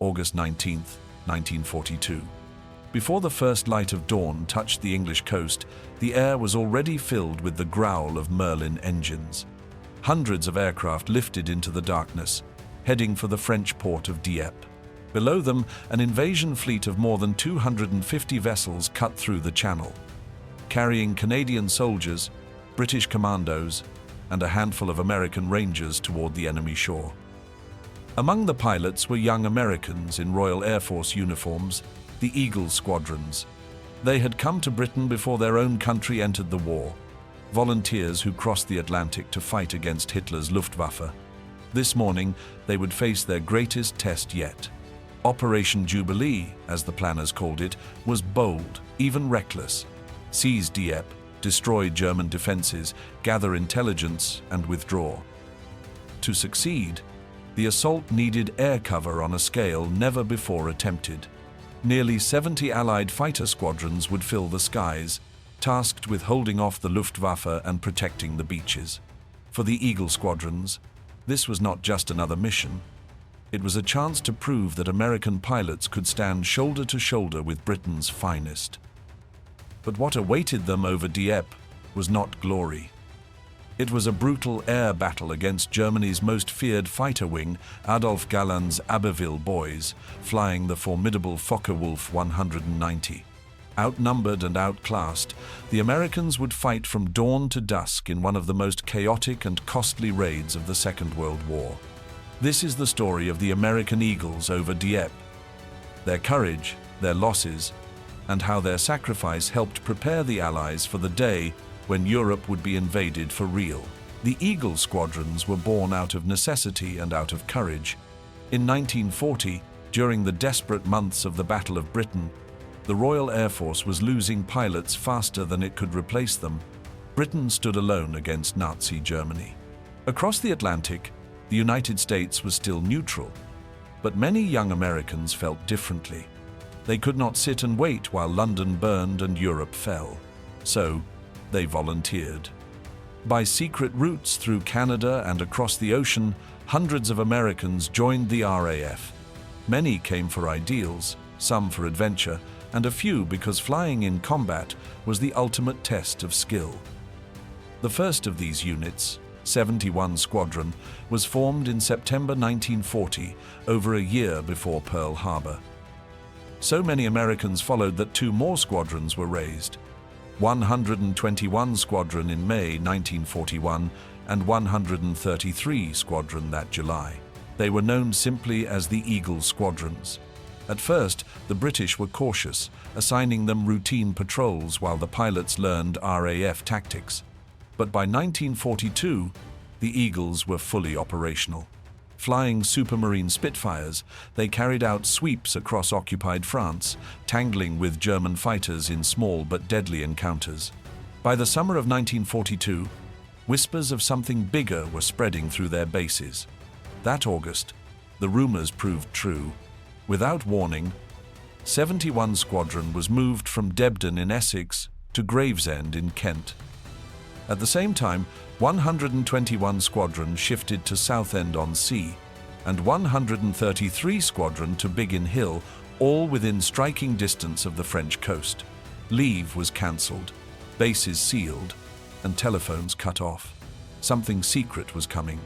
August 19, 1942. Before the first light of dawn touched the English coast, the air was already filled with the growl of Merlin engines. Hundreds of aircraft lifted into the darkness, heading for the French port of Dieppe. Below them, an invasion fleet of more than 250 vessels cut through the channel, carrying Canadian soldiers, British commandos, and a handful of American Rangers toward the enemy shore. Among the pilots were young Americans in Royal Air Force uniforms, the Eagle Squadrons. They had come to Britain before their own country entered the war, volunteers who crossed the Atlantic to fight against Hitler's Luftwaffe. This morning, they would face their greatest test yet. Operation Jubilee, as the planners called it, was bold, even reckless. Seize Dieppe, destroy German defenses, gather intelligence, and withdraw. To succeed, the assault needed air cover on a scale never before attempted. Nearly 70 Allied fighter squadrons would fill the skies, tasked with holding off the Luftwaffe and protecting the beaches. For the Eagle Squadrons, this was not just another mission. It was a chance to prove that American pilots could stand shoulder to shoulder with Britain's finest. But what awaited them over Dieppe was not glory. It was a brutal air battle against Germany's most feared fighter wing, Adolf Galland's Abbeville Boys, flying the formidable Focke-Wulf 190. Outnumbered and outclassed, the Americans would fight from dawn to dusk in one of the most chaotic and costly raids of the Second World War. This is the story of the American Eagles over Dieppe, their courage, their losses, and how their sacrifice helped prepare the Allies for the day when Europe would be invaded for real. The Eagle Squadrons were born out of necessity and out of courage. In 1940, during the desperate months of the Battle of Britain, the Royal Air Force was losing pilots faster than it could replace them. Britain stood alone against Nazi Germany. Across the Atlantic, the United States was still neutral, but many young Americans felt differently. They could not sit and wait while London burned and Europe fell. So, they volunteered. By secret routes through Canada and across the ocean, hundreds of Americans joined the RAF. Many came for ideals, some for adventure, and a few because flying in combat was the ultimate test of skill. The first of these units, 71 Squadron, was formed in September 1940, over a year before Pearl Harbor. So many Americans followed that 2 more squadrons were raised. 121 Squadron in May 1941 and 133 Squadron that July. They were known simply as the Eagle Squadrons. At first, the British were cautious, assigning them routine patrols while the pilots learned RAF tactics. But by 1942, the Eagles were fully operational. Flying Supermarine Spitfires, they carried out sweeps across occupied France, tangling with German fighters in small but deadly encounters. By the summer of 1942, whispers of something bigger were spreading through their bases. That August, the rumors proved true. Without warning, 71 Squadron was moved from Debden in Essex to Gravesend in Kent. At the same time, 121 Squadron shifted to Southend-on-Sea, and 133 Squadron to Biggin Hill, all within striking distance of the French coast. Leave was cancelled, bases sealed, and telephones cut off. Something secret was coming.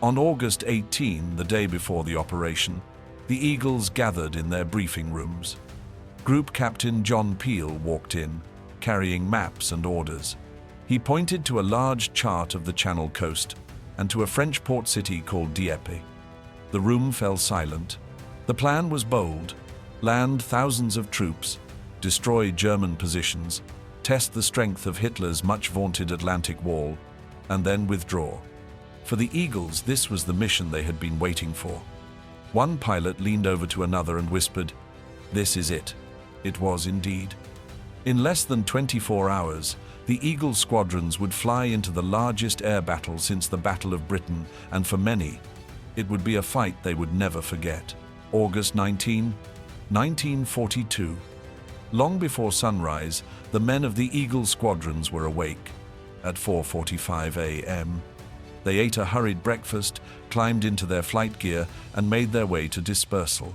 On August 18, the day before the operation, the Eagles gathered in their briefing rooms. Group Captain John Peel walked in, carrying maps and orders. He pointed to a large chart of the Channel coast and to a French port city called Dieppe. The room fell silent. The plan was bold: land thousands of troops, destroy German positions, test the strength of Hitler's much-vaunted Atlantic Wall, and then withdraw. For the Eagles, this was the mission they had been waiting for. One pilot leaned over to another and whispered, "This is it." It was indeed. In less than 24 hours, the Eagle Squadrons would fly into the largest air battle since the Battle of Britain, and for many, it would be a fight they would never forget. August 19, 1942. Long before sunrise, the men of the Eagle Squadrons were awake. At 4:45 a.m., they ate a hurried breakfast, climbed into their flight gear, and made their way to dispersal.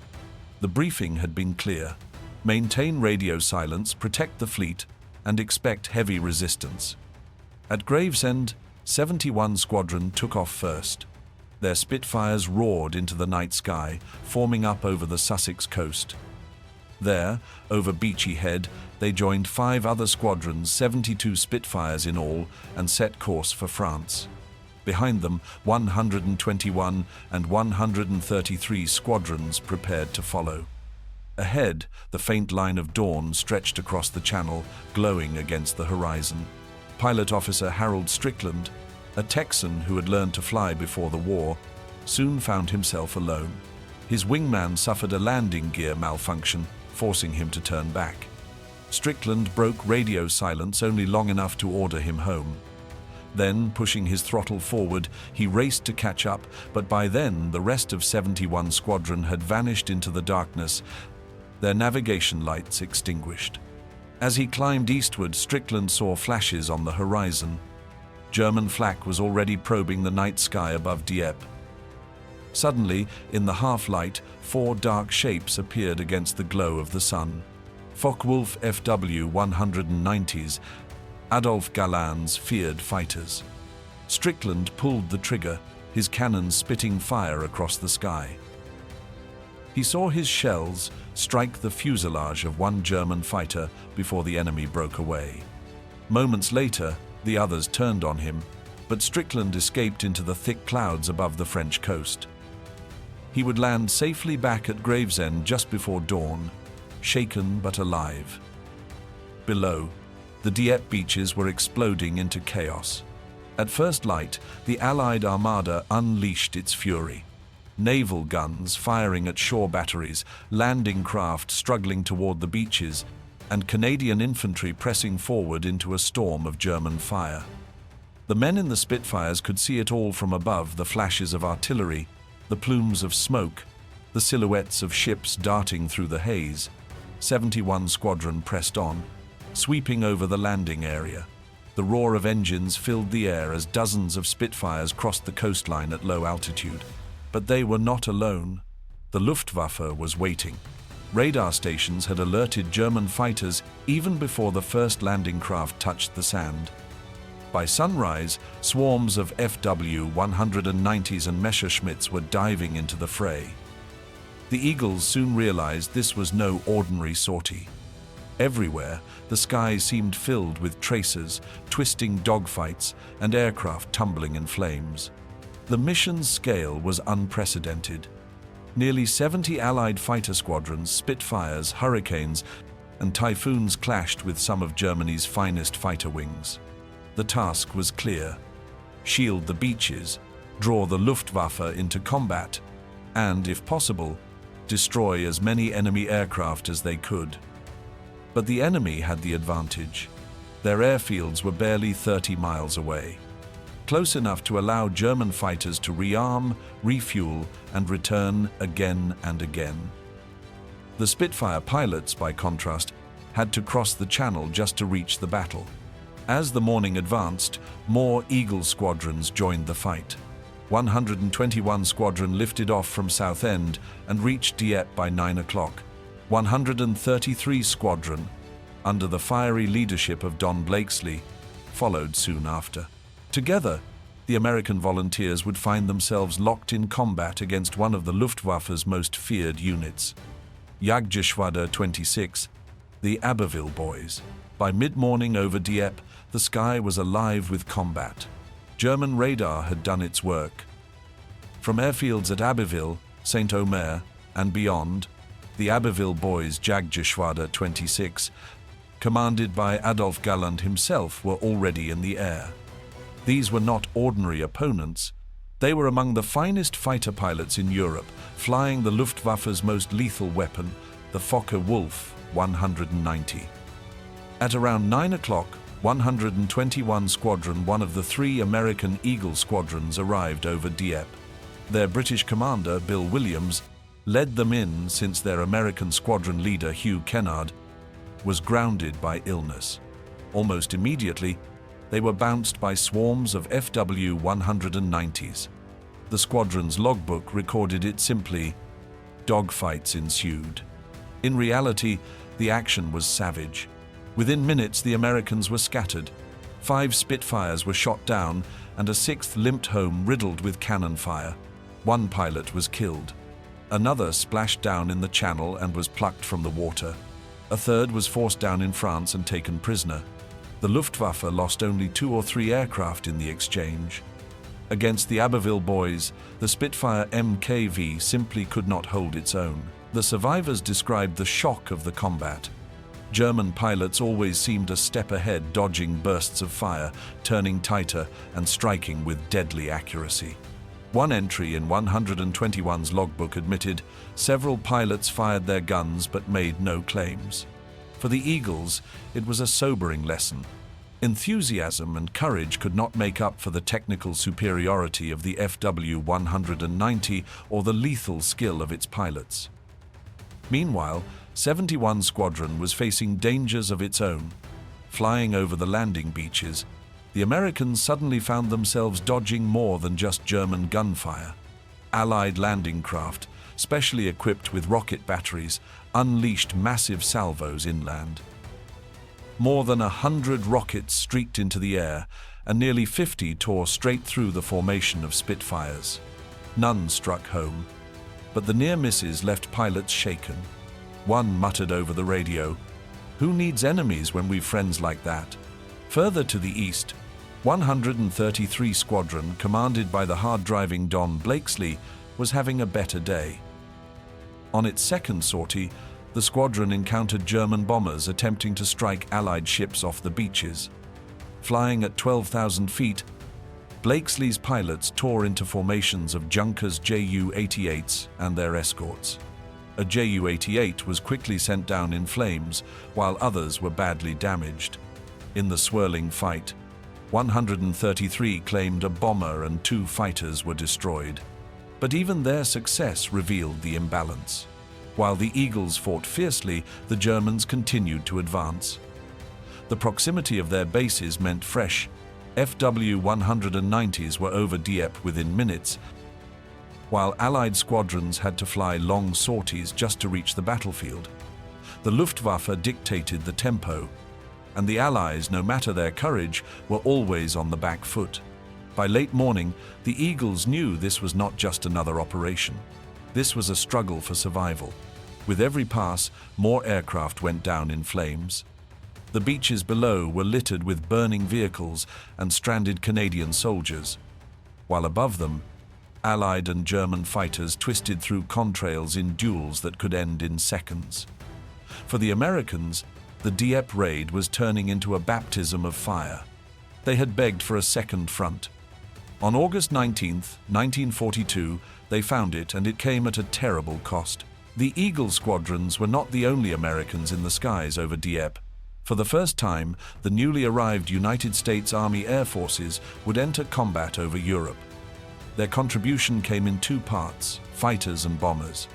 The briefing had been clear: maintain radio silence, protect the fleet, and expect heavy resistance. At Gravesend, 71 Squadron took off first. Their Spitfires roared into the night sky, forming up over the Sussex coast. There, over Beachy Head, they joined 5 other squadrons, 72 Spitfires in all, and set course for France. Behind them, 121 and 133 squadrons prepared to follow. Ahead, the faint line of dawn stretched across the channel, glowing against the horizon. Pilot Officer Harold Strickland, a Texan who had learned to fly before the war, soon found himself alone. His wingman suffered a landing gear malfunction, forcing him to turn back. Strickland broke radio silence only long enough to order him home. Then, pushing his throttle forward, he raced to catch up, but by then the rest of 71 Squadron had vanished into the darkness, their navigation lights extinguished. As he climbed eastward, Strickland saw flashes on the horizon. German flak was already probing the night sky above Dieppe. Suddenly, in the half-light, 4 dark shapes appeared against the glow of the sun. Focke-Wulf FW-190s, Adolf Galland's feared fighters. Strickland pulled the trigger, his cannons spitting fire across the sky. He saw his shells strike the fuselage of one German fighter before the enemy broke away. Moments later, the others turned on him, but Strickland escaped into the thick clouds above the French coast. He would land safely back at Gravesend just before dawn, shaken but alive. Below, the Dieppe beaches were exploding into chaos. At first light, the Allied armada unleashed its fury. Naval guns firing at shore batteries, landing craft struggling toward the beaches, and Canadian infantry pressing forward into a storm of German fire. The men in the Spitfires could see it all from above: the flashes of artillery, the plumes of smoke, the silhouettes of ships darting through the haze. 71 Squadron pressed on, sweeping over the landing area. The roar of engines filled the air as dozens of Spitfires crossed the coastline at low altitude. But they were not alone. The Luftwaffe was waiting. Radar stations had alerted German fighters even before the first landing craft touched the sand. By sunrise, swarms of FW-190s and Messerschmitts were diving into the fray. The Eagles soon realized this was no ordinary sortie. Everywhere, the sky seemed filled with tracers, twisting dogfights, and aircraft tumbling in flames. The mission's scale was unprecedented. Nearly 70 Allied fighter squadrons, Spitfires, Hurricanes, and Typhoons clashed with some of Germany's finest fighter wings. The task was clear: shield the beaches, draw the Luftwaffe into combat, and, if possible, destroy as many enemy aircraft as they could. But the enemy had the advantage. Their airfields were barely 30 miles away, close enough to allow German fighters to rearm, refuel, and return again and again. The Spitfire pilots, by contrast, had to cross the channel just to reach the battle. As the morning advanced, more Eagle Squadrons joined the fight. 121 Squadron lifted off from Southend and reached Dieppe by 9 o'clock. 133 Squadron, under the fiery leadership of Don Blakesley, followed soon after. Together, the American volunteers would find themselves locked in combat against one of the Luftwaffe's most feared units, Jagdgeschwader 26, the Abbeville Boys. By mid-morning over Dieppe, the sky was alive with combat. German radar had done its work. From airfields at Abbeville, Saint-Omer, and beyond, the Abbeville Boys Jagdgeschwader 26, commanded by Adolf Galland himself, were already in the air. These were not ordinary opponents. They were among the finest fighter pilots in Europe, flying the Luftwaffe's most lethal weapon, the Focke-Wulf 190. At around 9 o'clock, 121 Squadron, one of the 3 American Eagle Squadrons, arrived over Dieppe. Their British commander, Bill Williams, led them in since their American squadron leader, Hugh Kennard, was grounded by illness. Almost immediately, they were bounced by swarms of FW-190s. The squadron's logbook recorded it simply: Dogfights ensued. In reality, the action was savage. Within minutes, the Americans were scattered. 5 Spitfires were shot down, and a 6th limped home riddled with cannon fire. 1 pilot was killed. Another splashed down in the channel and was plucked from the water. A 3rd was forced down in France and taken prisoner. The Luftwaffe lost only 2 or 3 aircraft in the exchange. Against the Abbeville Boys, the Spitfire MKV simply could not hold its own. The survivors described the shock of the combat. German pilots always seemed a step ahead, dodging bursts of fire, turning tighter, and striking with deadly accuracy. One entry in 121's logbook admitted several pilots fired their guns but made no claims. For the Eagles, it was a sobering lesson. Enthusiasm and courage could not make up for the technical superiority of the FW-190 or the lethal skill of its pilots. Meanwhile, 71 Squadron was facing dangers of its own. Flying over the landing beaches, the Americans suddenly found themselves dodging more than just German gunfire. Allied landing craft, specially equipped with rocket batteries, unleashed massive salvos inland. More than 100 rockets streaked into the air, and nearly 50 tore straight through the formation of Spitfires. None struck home, but the near misses left pilots shaken. One muttered over the radio, "Who needs enemies when we've friends like that?" Further to the east, 133 Squadron, commanded by the hard-driving Don Blakesley, was having a better day. On its second sortie, the squadron encountered German bombers attempting to strike Allied ships off the beaches. Flying at 12,000 feet, Blakesley's pilots tore into formations of Junkers Ju-88s and their escorts. A Ju-88 was quickly sent down in flames, while others were badly damaged. In the swirling fight, 133 claimed a bomber and 2 fighters were destroyed. But even their success revealed the imbalance. While the Eagles fought fiercely, the Germans continued to advance. The proximity of their bases meant fresh FW-190s were over Dieppe within minutes, while Allied squadrons had to fly long sorties just to reach the battlefield. The Luftwaffe dictated the tempo, and the Allies, no matter their courage, were always on the back foot. By late morning, the Eagles knew this was not just another operation. This was a struggle for survival. With every pass, more aircraft went down in flames. The beaches below were littered with burning vehicles and stranded Canadian soldiers, while above them, Allied and German fighters twisted through contrails in duels that could end in seconds. For the Americans, the Dieppe Raid was turning into a baptism of fire. They had begged for a second front. On August 19, 1942, they found it, and it came at a terrible cost. The Eagle Squadrons were not the only Americans in the skies over Dieppe. For the first time, the newly arrived United States Army Air Forces would enter combat over Europe. Their contribution came in 2 parts, fighters and bombers.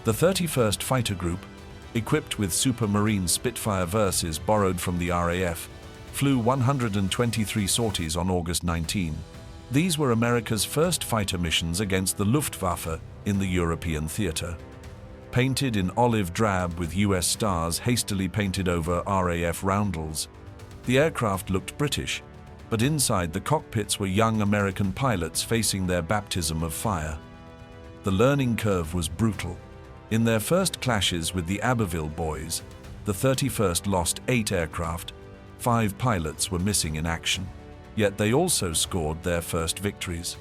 The 31st Fighter Group, equipped with Supermarine Spitfire verses borrowed from the RAF, flew 123 sorties on August 19. These were America's first fighter missions against the Luftwaffe in the European theater. Painted in olive drab with US stars hastily painted over RAF roundels, the aircraft looked British, but inside the cockpits were young American pilots facing their baptism of fire. The learning curve was brutal. In their first clashes with the Abbeville Boys, the 31st lost 8 aircraft, 5 pilots were missing in action. Yet they also scored their first victories.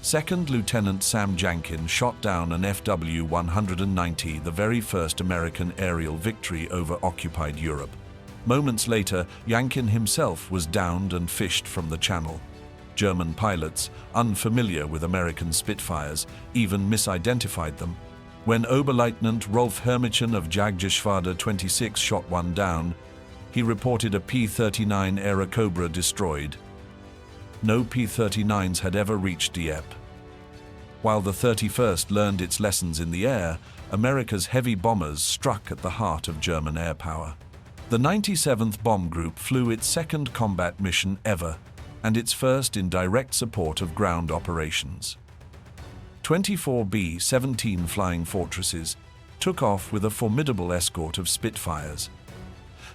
Second Lieutenant Sam Jankin shot down an FW-190, the very first American aerial victory over occupied Europe. Moments later, Jankin himself was downed and fished from the channel. German pilots, unfamiliar with American Spitfires, even misidentified them. When Oberleutnant Rolf Hermichen of Jagdgeschwader 26 shot one down, he reported a P-39 Aerocobra destroyed. No P-39s had ever reached Dieppe. While the 31st learned its lessons in the air, America's heavy bombers struck at the heart of German air power. The 97th Bomb Group flew its second combat mission ever, and its first in direct support of ground operations. 24 B-17 Flying Fortresses took off with a formidable escort of Spitfires.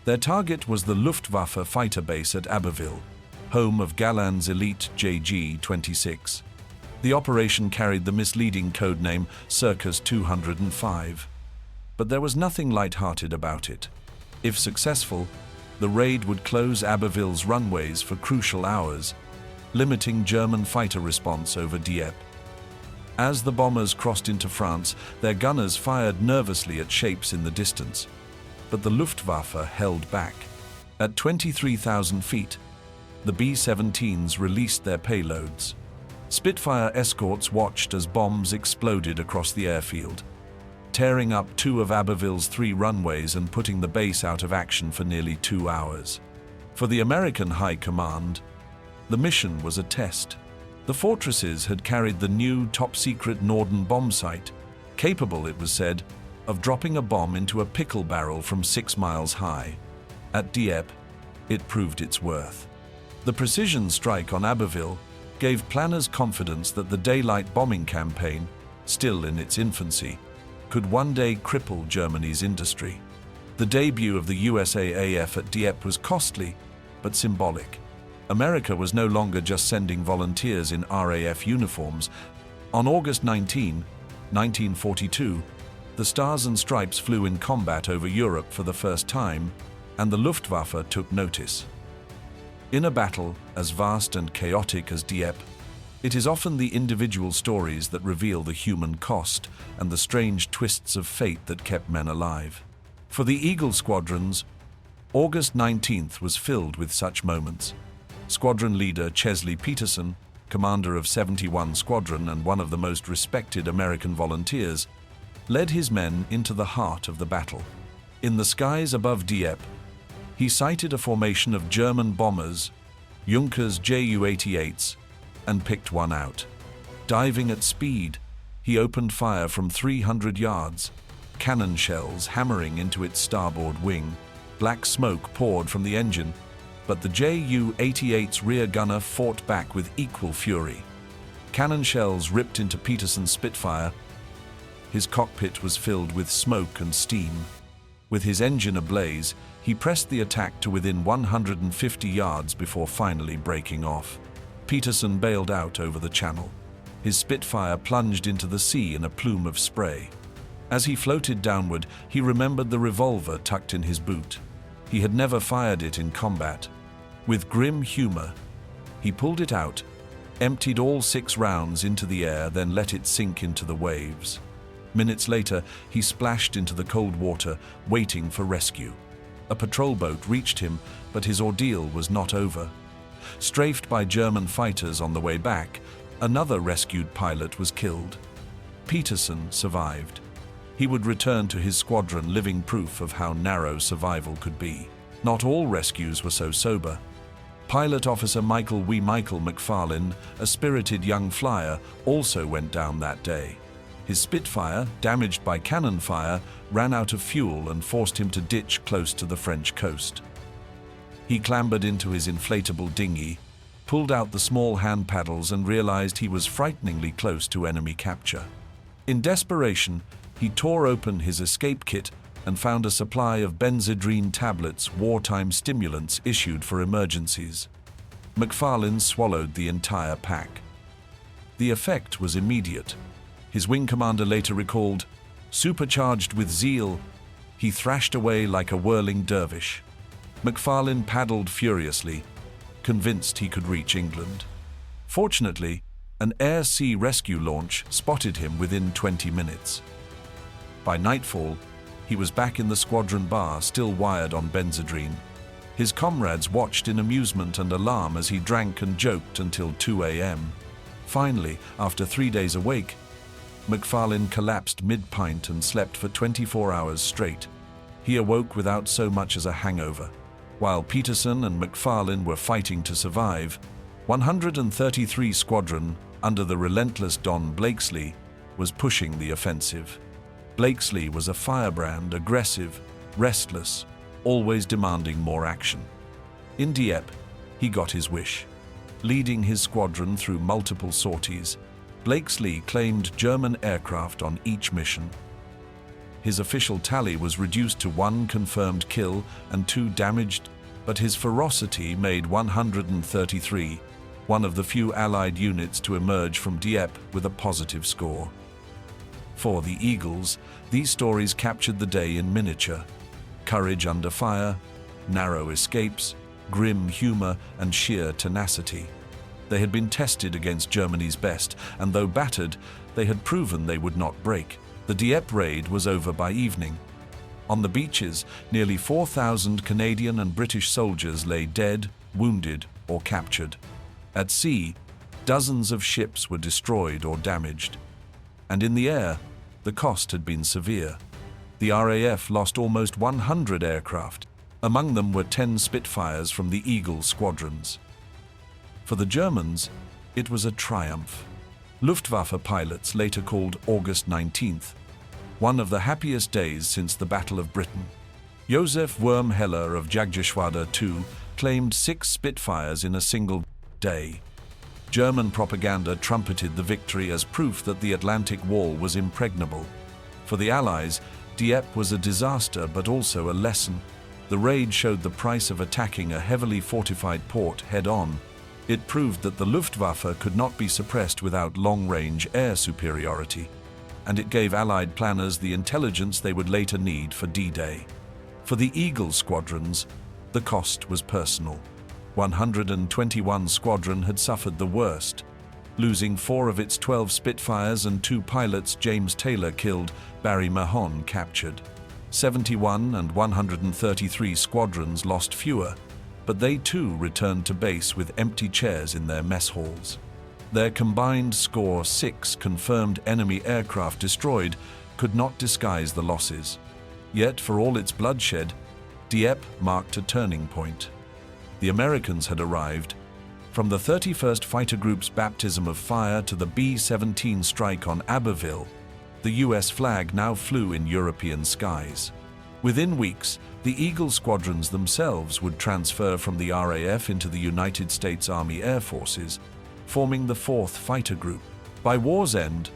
Their target was the Luftwaffe fighter base at Abbeville, home of Galland's elite JG-26. The operation carried the misleading codename Circus 205. But there was nothing light-hearted about it. If successful, the raid would close Abbeville's runways for crucial hours, limiting German fighter response over Dieppe. As the bombers crossed into France, their gunners fired nervously at shapes in the distance. But the Luftwaffe held back. At 23,000 feet, the B-17s released their payloads. Spitfire escorts watched as bombs exploded across the airfield, tearing up 2 of Abbeville's 3 runways and putting the base out of action for nearly 2 hours. For the American High Command, the mission was a test. The fortresses had carried the new top-secret Norden bomb sight, capable, it was said, of dropping a bomb into a pickle barrel from 6 miles high. At Dieppe, it proved its worth. The precision strike on Abbeville gave planners confidence that the daylight bombing campaign, still in its infancy, could one day cripple Germany's industry. The debut of the USAAF at Dieppe was costly, but symbolic. America was no longer just sending volunteers in RAF uniforms. On August 19, 1942, the Stars and Stripes flew in combat over Europe for the first time, and the Luftwaffe took notice. In a battle as vast and chaotic as Dieppe, it is often the individual stories that reveal the human cost and the strange twists of fate that kept men alive. For the Eagle Squadrons, August 19th was filled with such moments. Squadron leader Chesley Peterson, commander of 71 Squadron and one of the most respected American volunteers, led his men into the heart of the battle. In the skies above Dieppe, he sighted a formation of German bombers, Junkers Ju-88s, and picked one out. Diving at speed, he opened fire from 300 yards, cannon shells hammering into its starboard wing. Black smoke poured from the engine, but the Ju-88's rear gunner fought back with equal fury. Cannon shells ripped into Peterson's Spitfire. His cockpit was filled with smoke and steam. With his engine ablaze, he pressed the attack to within 150 yards before finally breaking off. Peterson bailed out over the channel. His Spitfire plunged into the sea in a plume of spray. As he floated downward, he remembered the revolver tucked in his boot. He had never fired it in combat. With grim humor, he pulled it out, emptied all 6 rounds into the air, then let it sink into the waves. Minutes later, he splashed into the cold water, waiting for rescue. A patrol boat reached him, but his ordeal was not over. Strafed by German fighters on the way back, another rescued pilot was killed. Peterson survived. He would return to his squadron, living proof of how narrow survival could be. Not all rescues were so sober. Pilot Officer Michael McFarlane, a spirited young flyer, also went down that day. His Spitfire, damaged by cannon fire, ran out of fuel and forced him to ditch close to the French coast. He clambered into his inflatable dinghy, pulled out the small hand paddles and realized he was frighteningly close to enemy capture. In desperation, he tore open his escape kit and found a supply of benzedrine tablets, wartime stimulants issued for emergencies. McFarlane swallowed the entire pack. The effect was immediate. His wing commander later recalled, "Supercharged with zeal, he thrashed away like a whirling dervish." McFarlane paddled furiously, convinced he could reach England. Fortunately, an air-sea rescue launch spotted him within 20 minutes. By nightfall, he was back in the squadron bar, still wired on benzedrine. His comrades watched in amusement and alarm as he drank and joked until 2 a.m. Finally, after 3 days awake, McFarlane collapsed mid-pint and slept for 24 hours straight. He awoke without so much as a hangover. While Peterson and McFarlane were fighting to survive, 133 Squadron, under the relentless Don Blakesley, was pushing the offensive. Blakesley was a firebrand, aggressive, restless, always demanding more action. In Dieppe, he got his wish. Leading his squadron through multiple sorties, Blakesley claimed German aircraft on each mission. His official tally was reduced to 1 confirmed kill and 2 damaged, but his ferocity made 133, one of the few Allied units to emerge from Dieppe with a positive score. For the Eagles, these stories captured the day in miniature. Courage under fire, narrow escapes, grim humor, and sheer tenacity. They had been tested against Germany's best, and though battered, they had proven they would not break. The Dieppe Raid was over by evening. On the beaches, nearly 4,000 Canadian and British soldiers lay dead, wounded, or captured. At sea, dozens of ships were destroyed or damaged. And in the air, the cost had been severe. The RAF lost almost 100 aircraft. Among them were 10 Spitfires from the Eagle Squadrons. For the Germans, it was a triumph. Luftwaffe pilots later called August 19th, one of the happiest days since the Battle of Britain. Josef Wurmheller of Jagdgeschwader II claimed 6 Spitfires in a single day. German propaganda trumpeted the victory as proof that the Atlantic Wall was impregnable. For the Allies, Dieppe was a disaster but also a lesson. The raid showed the price of attacking a heavily fortified port head-on. It proved that the Luftwaffe could not be suppressed without long-range air superiority, and it gave Allied planners the intelligence they would later need for D-Day. For the Eagle Squadrons, the cost was personal. 121 Squadron had suffered the worst, losing 4 of its 12 Spitfires and 2 pilots. James Taylor killed, Barry Mahon captured. 71 and 133 Squadrons lost fewer, but they too returned to base with empty chairs in their mess halls. Their combined score, 6 confirmed enemy aircraft destroyed, could not disguise the losses. Yet, for all its bloodshed, Dieppe marked a turning point. The Americans had arrived. From the 31st Fighter Group's baptism of fire to the B-17 strike on Abbeville, the US flag now flew in European skies. Within weeks, the Eagle Squadrons themselves would transfer from the RAF into the United States Army Air Forces, forming the 4th Fighter Group. By war's end,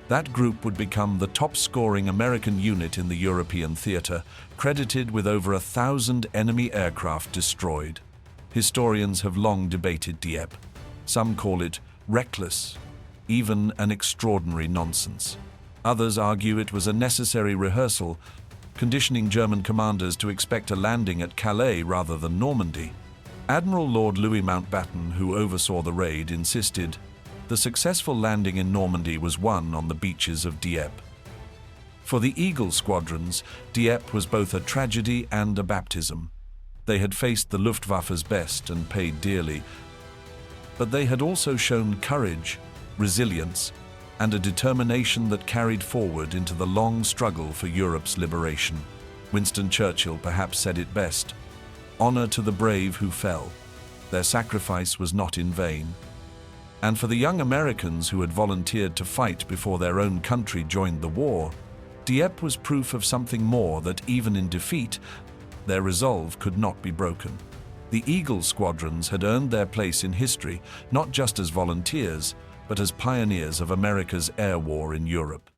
that group would become the top-scoring American unit in the European theater, credited with over 1,000 enemy aircraft destroyed. Historians have long debated Dieppe. Some call it reckless, even an extraordinary nonsense. Others argue it was a necessary rehearsal, conditioning German commanders to expect a landing at Calais rather than Normandy. Admiral Lord Louis Mountbatten, who oversaw the raid, insisted the successful landing in Normandy was won on the beaches of Dieppe. For the Eagle Squadrons, Dieppe was both a tragedy and a baptism. They had faced the Luftwaffe's best and paid dearly, but they had also shown courage, resilience, and a determination that carried forward into the long struggle for Europe's liberation. Winston Churchill perhaps said it best: "Honor to the brave who fell. Their sacrifice was not in vain." And for the young Americans who had volunteered to fight before their own country joined the war, Dieppe was proof of something more, that even in defeat, their resolve could not be broken. The Eagle Squadrons had earned their place in history, not just as volunteers, but as pioneers of America's air war in Europe.